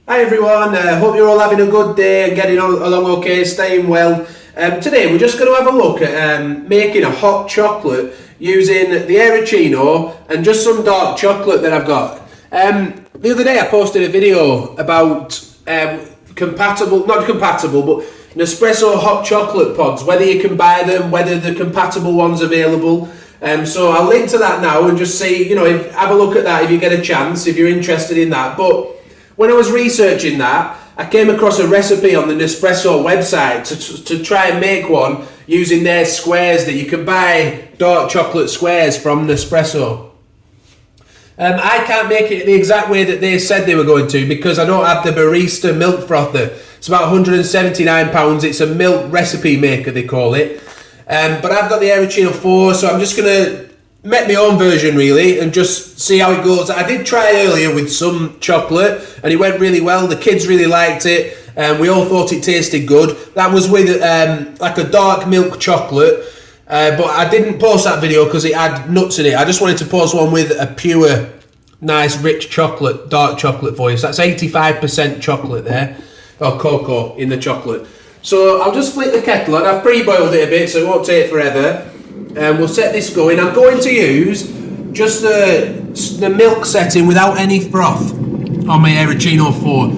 Hi everyone, hope you're all having a good day and getting along okay, staying well. Today we're just going to have a look at making a hot chocolate using the Aeroccino and just some dark chocolate that I've got. The other day I posted a video about not compatible, but Nespresso hot chocolate pods, whether you can buy them, whether the compatible one's available. So I'll link to that now and just see, have a look at that if you get a chance, if you're interested in that. But when I was researching that, I came across a recipe on the Nespresso website to try and make one using their squares that you can buy dark chocolate squares from Nespresso. I can't make it the exact way that they said they were going to because I don't have the barista milk frother. It's about £179. It's a milk recipe maker, they call it. But I've got the Aeroccino 4, so I'm just going to make my own version really and just see how it goes. I did try earlier with some chocolate and it went really well. The kids really liked it and we all thought it tasted good. That was with like a dark milk chocolate, but I didn't post that video because it had nuts in it. I just wanted to post one with a pure, nice, rich chocolate, dark chocolate for you. So that's 85% chocolate there, or cocoa in the chocolate. So I'll just flick the kettle on. I've pre-boiled it a bit so it won't take forever. And we'll set this going. I'm going to use just the milk setting without any froth on my Aeroccino 4.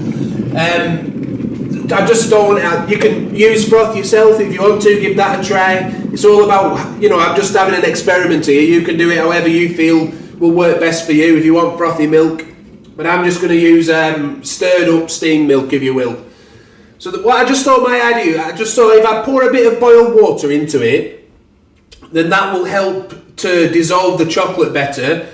I just don't want to, you can use froth yourself if you want to, give that a try. It's all about, I'm just having an experiment here. You can do it however you feel will work best for you if you want frothy milk. But I'm just going to use stirred up steamed milk, if you will. So what I just thought my idea, I just thought if I pour a bit of boiled water into it, then that will help to dissolve the chocolate better,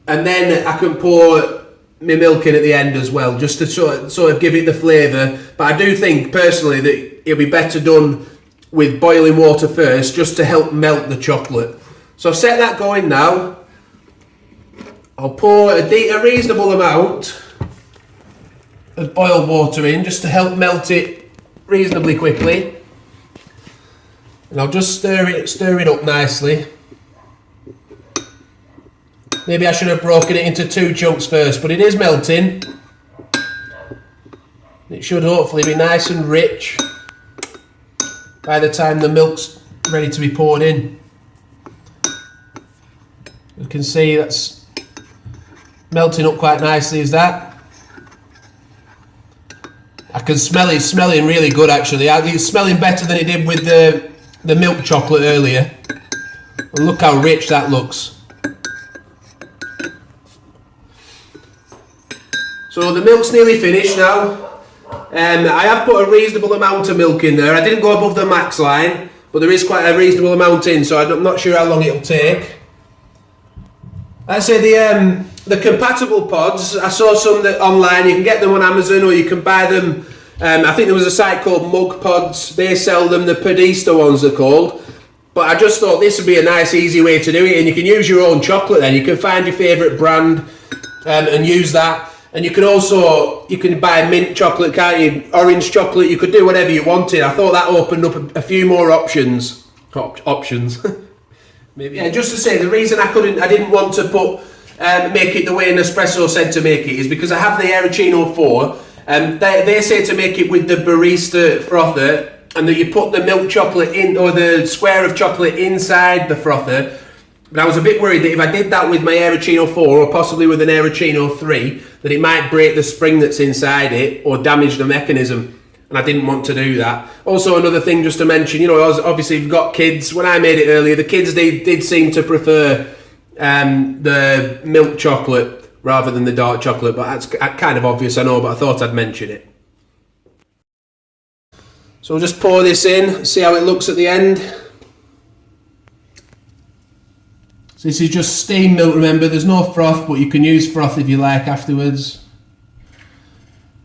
and then I can pour my milk in at the end as well, just to sort of give it the flavour. But I do think personally that it'll be better done with boiling water first, just to help melt the chocolate. So I've set that going now. I'll pour a reasonable amount of boiled water in, just to help melt it reasonably quickly. And I'll just stir it up nicely. Maybe I should have broken it into 2 chunks first, but it is melting. It should hopefully be nice and rich by the time the milk's ready to be poured in. You can see that's melting up quite nicely, is that? I can smell it, it's smelling really good actually. It's smelling better than it did with the milk chocolate earlier. And look how rich that looks. So the milk's nearly finished now. I have put a reasonable amount of milk in there. I didn't go above the max line, but there is quite a reasonable amount in, so I'm not sure how long it'll take. Like I say, the compatible pods, I saw some that online. You can get them on Amazon or you can buy them. I think there was a site called Mug Pods. They sell them, the Podista ones they're called. But I just thought this would be a nice, easy way to do it. And you can use your own chocolate then. You can find your favourite brand and use that. And you can buy mint chocolate, can't you? Orange chocolate, you could do whatever you wanted. I thought that opened up a few more options. Maybe. Yeah, just to say, the reason I didn't want to make it the way Nespresso said to make it is because I have the Aeroccino 4. They say to make it with the barista frother, and that you put the milk chocolate in, or the square of chocolate inside the frother. But I was a bit worried that if I did that with my Aeroccino 4, or possibly with an Aeroccino 3, that it might break the spring that's inside it, or damage the mechanism. And I didn't want to do that. Also, another thing just to mention, obviously you've got kids. When I made it earlier, the kids did seem to prefer the milk chocolate rather than the dark chocolate, but that's kind of obvious, I know, but I thought I'd mention it. So we'll just pour this in, see how it looks at the end. So this is just steamed milk, remember, there's no froth, but you can use froth if you like afterwards.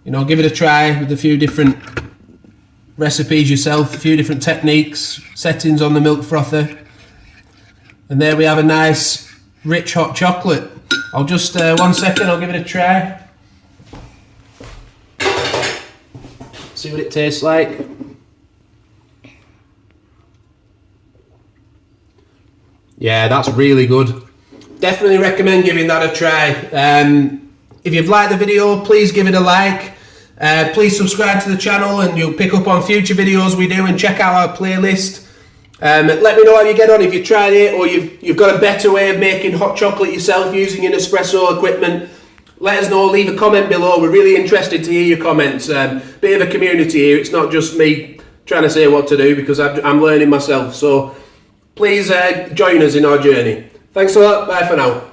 Give it a try with a few different recipes yourself, a few different techniques, settings on the milk frother. And there we have a nice, rich hot chocolate. I'll just, 1 second, I'll give it a try. See what it tastes like. Yeah, that's really good. Definitely recommend giving that a try. If you've liked the video, please give it a like. Please subscribe to the channel and you'll pick up on future videos we do, and check out our playlist. Let me know how you get on if you tried it, or you've got a better way of making hot chocolate yourself using your Nespresso equipment. Let us know, leave a comment below. We're really interested to hear your comments. Bit of a community here, it's not just me trying to say what to do, because I'm learning myself. So please join us in our journey. Thanks a lot, bye for now.